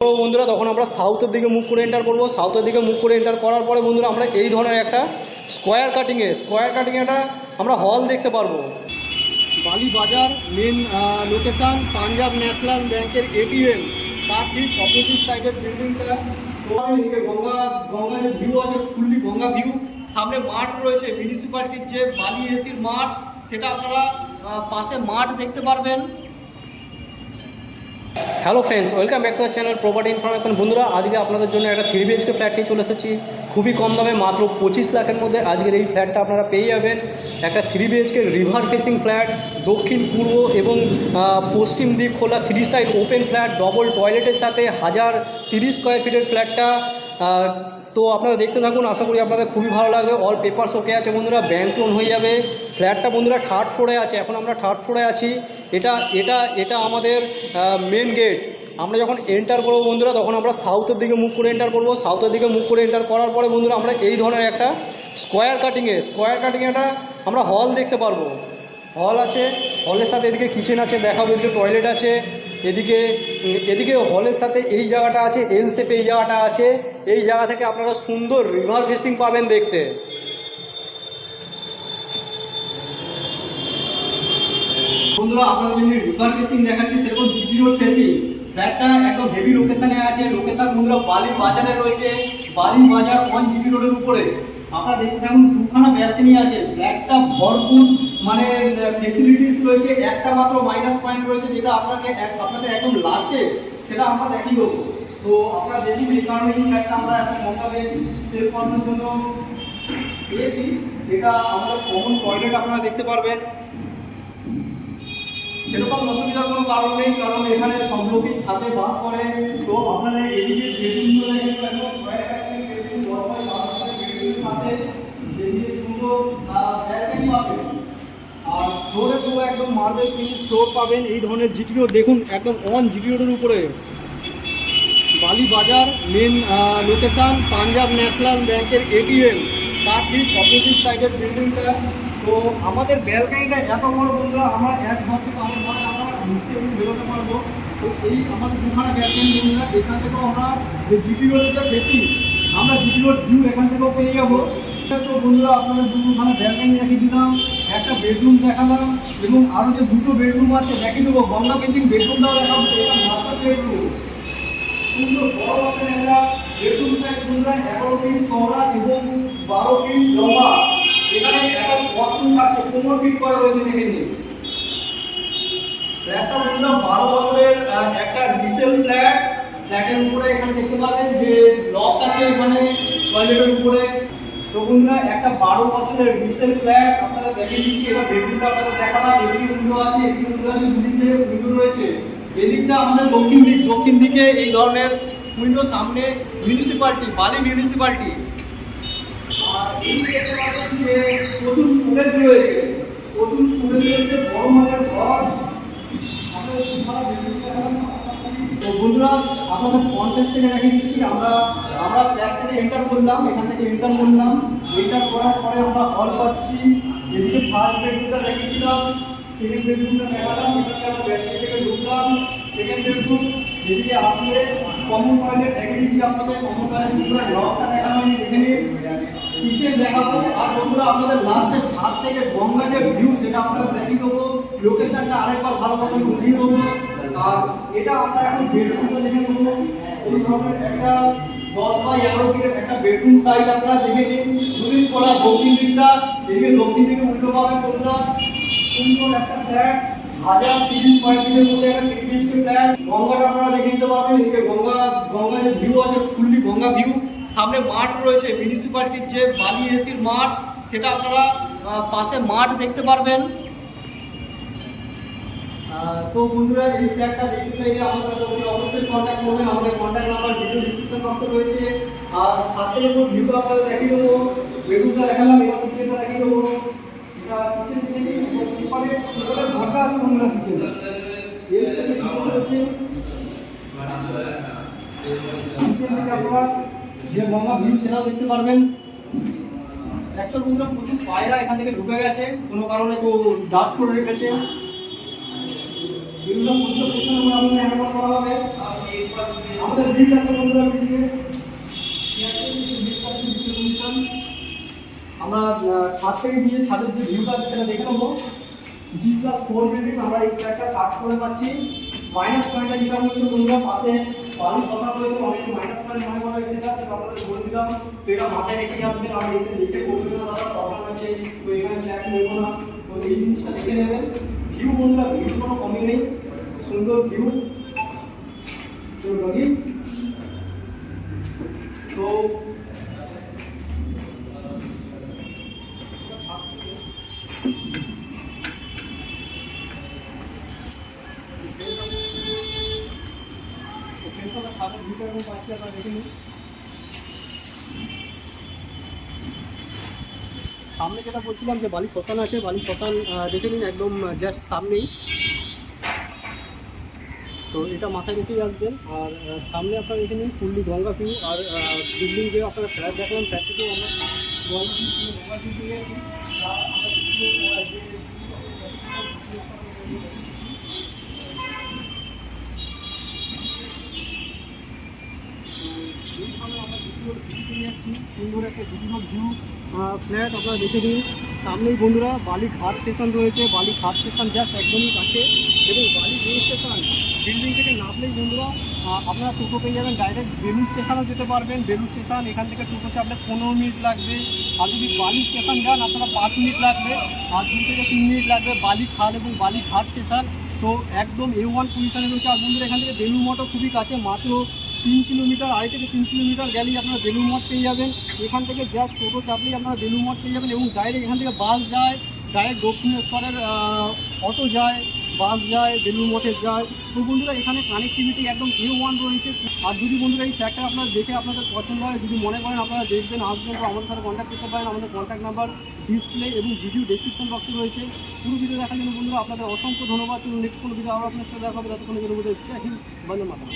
তো বন্ধুরা তখন আমরা সাউথের দিকে মুভ করে এন্টার করব। সাউথের দিকে মুভ করে এন্টার করার পরে বন্ধুরা আমরা এই ধরনের একটা স্কোয়ার কাটিংয়ে একটা আমরা হল দেখতে পারবো। বালি বাজার মেন লোকেশান পাঞ্জাব ন্যাশনাল ব্যাংকের এটিএম, তার ঠিক অপোজিট সাইডের বিল্ডিংটা। গঙ্গার ভিউ আছে, ফুললি গঙ্গা ভিউ। সামনে মাঠ রয়েছে মিউনিসিপ্যালিটির যে বালি এসির মাঠ, সেটা আপনারা পাশে মাঠ দেখতে পারবেন। Hello friends, welcome back to our channel property information. বন্ধুরা আজকে আপনাদের জন্য একটা 3 BHK ফ্ল্যাট নিয়ে চলে এসেছি। খুবই কম দামে, মাত্র 25 লাখের মধ্যে আজকের এই ফ্ল্যাটটা আপনারা পেয়ে যাবেন। একটা 3 BHK রিভার ফেসিং ফ্ল্যাট, দক্ষিণ পূর্ব এবং পশ্চিম দিক খোলা 3 সাইড ওপেন ফ্ল্যাট, ডবল টয়লেটের সাথে 1030 স্কোয়ার ফিটের ফ্ল্যাটটা। তো আপনারা দেখতে থাকুন, আশা করি আপনাদের খুবই ভালো লাগবে। অল পেপারস ওকে আছে বন্ধুরা, ব্যাংক লোন হয়ে যাবে। ফ্ল্যাটটা বন্ধুরা 3rd ফ্লোরে আছে, এখন আমরা 3rd ফ্লোরে আছি। এটা আমাদের মেন গেট। আমরা যখন এন্টার করবো বন্ধুরা তখন আমরা সাউথের দিকে মুভ করে এন্টার করবো। সাউথের দিকে মুভ করে এন্টার করার পরে বন্ধুরা আমরা এই ধরনের একটা স্কোয়ার কাটিংয়ে একটা আমরা হল দেখতে পারবো। হল আছে, হলের সাথে এদিকে কিচেন আছে, দেখাবো এদিকে টয়লেট আছে। এদিকে হলের সাথে এই জায়গাটা আছে, এল শেপে এই জায়গাটা আছে। এই জায়গা থেকে আপনারা সুন্দর রিভার ফেসিং পাবেন দেখতে। বন্ধুরা আপনাদের জন্য রিভার ফেসিং দেখাচ্ছি, সেরকম জিটি রোড ফেসিং। ফ্ল্যাটটা একদম হেভি লোকেশনে আছে। লোকেশন বন্ধুরা বালি বাজারে রয়েছে, বালি বাজার অন জিটি রোডের উপরে। আপনারা দেখতে থাকুন, দুখানা ব্যালকনি আছে। ফ্ল্যাটটা ভরপুর মানে ফেসিলিটিস রয়েছে। একটা মাত্র মাইনাস পয়েন্ট রয়েছে, যেটা আপনাদের একদম লাস্টে সেটা আমরা দেখিয়ে দেবো। তো আপনারা দেখুন, এই কারণে এই ফ্ল্যাটটা আমরা এখন মতাবে সেল করানোর জন্য পেয়েছি। এটা আমাদের কমন টয়লেট আপনারা দেখতে পারবেন। সেরকম অসুবিধার কোনো কারণ নেই, কারণ এখানে সব লোকই থাকে, বাস করে। তো আপনারা এদিকে বেডরুমগুলো দেখেন, সাথে এদিকে সুন্দর ব্যালকনি পাবেন। আর ফ্লোরে পুরো একদম মার্বেল ফিনিশ ফ্লোর পাবেন। এই ধরনের জিটি রোড দেখুন, একদম অন জিটি রোডের উপরে। বালি বাজার মেন লোকেশান পাঞ্জাব ন্যাশনাল ব্যাংকের এটিএম, তার ঠিক অপোজিট সাইডের বিল্ডিংটা। তো আমাদের ব্যালকনিটা এত বড় বন্ধুরা, আমরা এক ঘর থেকে আরেক ঘরে আমরা ঢুকতে এবং বেরোতে পারবো। তো এই আমাদের দুখানা ব্যালকনি বন্ধুরা, এখান থেকেও আমরা যে জিটি রোডটা বেশি, আমরা জিটি রোড ভিউ এখান থেকেও পেয়ে যাবো। তো বন্ধুরা আপনাদের দুখানা ব্যালকনি দেখিয়ে দিলাম, একটা বেডরুম দেখালাম, এবং আরও যে দুটো বেডরুম আছে দেখিয়ে দেবো। গঙ্গা ফেসিং বেডরুমটাও দেখাবো, এটা মাস্টার বেডরুম। সুন্দর বড় মাপের একটা বেডরুম সাইজ বন্ধুরা, 11 ফিট চওড়া এবং 12 ফিট লম্বা। এখানে একটা ওয়াশরুম থাকছে, 15 ফিট করে রয়েছে, দেখে নিন। ফ্ল্যাটটা বন্ধুরা 12 বছরের একটা রিসেল ফ্ল্যাট। ফ্ল্যাটের উপরে এখানে দেখতে পাবেন যে লক আছে এখানে টয়লেটের উপরে। তো বন্ধুরা একটা 12 বছরের রিসেল ফ্ল্যাট আপনারা দেখে দিচ্ছি। এটা বেডরুমটা আপনাদের দেখালাম, এদিকে উইন্ডো আছে, এদিকে উইন্ডো আছে, দুদিকে উইন্ডো রয়েছে। এদিকটা আমাদের দক্ষিণ দিকে এই ধরনের উইন্ডো, সামনে মিউনিসিপ্যালিটি, বালি মিউনিসিপ্যালিটি। আর এই দেখতে পাচ্ছেন যে প্রচুর স্টুডেন্ট রয়েছে, বড় মাপের ঘর। তো বন্ধুরা আপনাদের কন্টেস্ট থেকে দেখিয়ে দিচ্ছি। আমরা ফ্ল্যাট থেকে এন্টার করলাম, এখান থেকে এন্টার করলাম। এন্টার করার পরে আমরা হল পাচ্ছি। এদিকে ফার্স্ট বেডরুমটা দেখিয়েছিলাম, সেকেন্ড বেডরুমটা দেখালাম। এখানে আমরা ব্যালকনি থেকে ঢুকলাম, সেকেন্ড বেডরুম। এদিকে আসলে কমন টয়লেট দেখিয়ে দিচ্ছি আপনাদের। কমন টয়লেট পুরো লকটা দেখানো হয়নি, দেখে নিন। কিচেন দেখাবো। আর বন্ধুরা আপনাদের লাস্টে ছাদ থেকে গঙ্গা যে ভিউ, সেটা আপনাদের দেখিয়ে দেবো। লোকেশনটা আরেকবার ভালো মতো বুঝিয়ে দেবো। আর এটা আমরা এখন বেডরুমটা দেখে নেবো। এই ধরনের একটা 10 বাই 11 ফিটের একটা বেডরুম সাইজ আপনারা দেখে নিন। দুদিন করা দক্ষিণ দিকটা, এদিকে দক্ষিণ দিকে উল্টো পাবে বন্ধুরা। সুন্দর একটা ফ্ল্যাট, 1030 স্কোয়ার ফিটের মধ্যে একটা 3 BHK ফ্ল্যাট। গঙ্গাটা আপনারা দেখে নিতে পারবেন। এদিকে গঙ্গার যে ভিউ আছে, ফুললি গঙ্গা ভিউ। সামনে মাঠ রয়েছে মিউনিসিপ্যালিটির যে বালি এসির মাঠ, সেটা আপনারা পাশে মাঠ দেখতে পারবেন। তো বন্ধুরা এই ফ্ল্যাটটা দেখতে চাইলে আমাদের অবশ্যই কন্ট্যাক্ট করবেন। আমাদের কন্ট্যাক্ট নাম্বার ভিডিও ডিসক্রিপশন বক্সে রয়েছে। আর ছাদের উপর ভিউ আপনাদের দেখিয়ে দেবো। বেডরুমটা দেখালাম, এবার কিচেনটা দেখিয়ে দেবো। এটা কিচেন থেকে ওখানে ছোটটা ঢাকা আছে বন্ধুরা, কিচেন এর সাথে কিচেন রয়েছে। কিচেন থেকে আপনারা যে গঙ্গা ভিউ সেটাও দেখতে পারবেন। অ্যাকচুয়াল বন্ধুরা প্রচুর পায়রা এখান থেকে ঢুকে গেছে, কোনো কারণে তো ডাস্ট করে রেখেছে। এগুলো প্রচুর পেছনে আমাদের হ্যান্ডওভার করা হবে। আমাদের লিফট আছে বন্ধুরা বিল্ডিংয়ে। আমরা ছাদ থেকে গিয়ে ছাদের যে ভিউটা আছে সেটা দেখে নেবো। G+4 বিল্ডিং আমরা এই একটা কাট করে পাচ্ছি। মাইনাস পয়েন্টটা যেটা হচ্ছে বন্ধুরা পাশে বালু কথা রয়েছে, অনেক মাইনাস পয়েন্ট মনে করা গেছে সেটা আপনাদের বলে দিলাম। তো এটা মাথায় রেখে আসবেন, আর এসে দেখে বলবেন না দাদা প্রবলেম আছে, তো এখানে ট্র্যাক নেব না। তো এই জিনিসটা দেখে নেবেন। ভিউ বন্ধুরা ভিউ কোনো কমই নেই, সুন্দর ভিউ। তো ছাদের ভিতরে পাচ্ছি, আপনারা দেখে নিন। সামনে যেটা বলছিলাম যে বালি শ্মশান আছে, বালি শ্মশান দেখে নিন একদম জাস্ট সামনেই। তো এটা মাথায় রেখেই আসবেন। আর সামনে আপনারা দেখে নিন ফুললি গঙ্গা ভিউ। আর বিল্ডিং যে আপনারা ফ্ল্যাট দেখলাম, ফ্ল্যাট থেকেও আমরা গঙ্গা ভিউ দিয়ে সুন্দর একটা বিউটিফুল ভিউ ফ্ল্যাট আপনারা দেখে নিন। সামনেই বন্ধুরা বালি ঘাট স্টেশন রয়েছে, বালি ঘাট স্টেশন জাস্ট একদমই কাছে। এবং বালি রেল স্টেশন বিল্ডিং থেকে নামলেই বন্ধুরা আপনারা টোটো পেয়ে যাবেন, ডাইরেক্ট বেলুর স্টেশনও যেতে পারবেন। বেলুর স্টেশন এখান থেকে টোটো চাপলে 15 মিনিট লাগবে। আর যদি বালি স্টেশন যান আপনারা 5 মিনিট লাগবে, আর 2 থেকে 3 মিনিট লাগবে বালি খাল এবং বালি ঘাট স্টেশন। তো একদম A1 পজিশনে রয়েছে। আর বন্ধুরা এখান থেকে বেলুর মঠও খুবই কাছে, মাত্র 3 কিলোমিটার, 2.5 থেকে 3 কিলোমিটার গেলেই আপনারা বেলুর মঠ পেয়ে যাবেন। এখান থেকে জাস্ট টোটো চাপলেই আপনারা বেলুর মঠ পেয়ে যাবেন। এবং ডাইরেক্ট এখান থেকে বাস যায়, ডাইরেক্ট দক্ষিণেশ্বরের অটো যায়, বাস যায়, বেলুর মঠে যায়। তো বন্ধুরা এখানে কানেক্টিভিটি একদম A1 রয়েছে। আর যদি বন্ধুরা এই ফ্ল্যাটটা আপনারা দেখে আপনাদের পছন্দ হয়, যদি মনে করেন আপনারা দেখবেন আসবেন, তো আমাদের সাথে কন্ট্যাক্ট করতে পারেন। আমাদের কন্ট্যাক্ট নাম্বার ডিসপ্লে এবং ভিডিও ডেসক্রিপশন বক্সে রয়েছে। পুরো ভিডিও দেখার জন্য বন্ধুরা আপনাদের অসংখ্য ধন্যবাদ। নেক্সট কোনো ভিডিও আবার আপনার সাথে দেখা হবে, ততক্ষণের জন্য বলতে জয় হিন্দ, বন্দে মাতরম।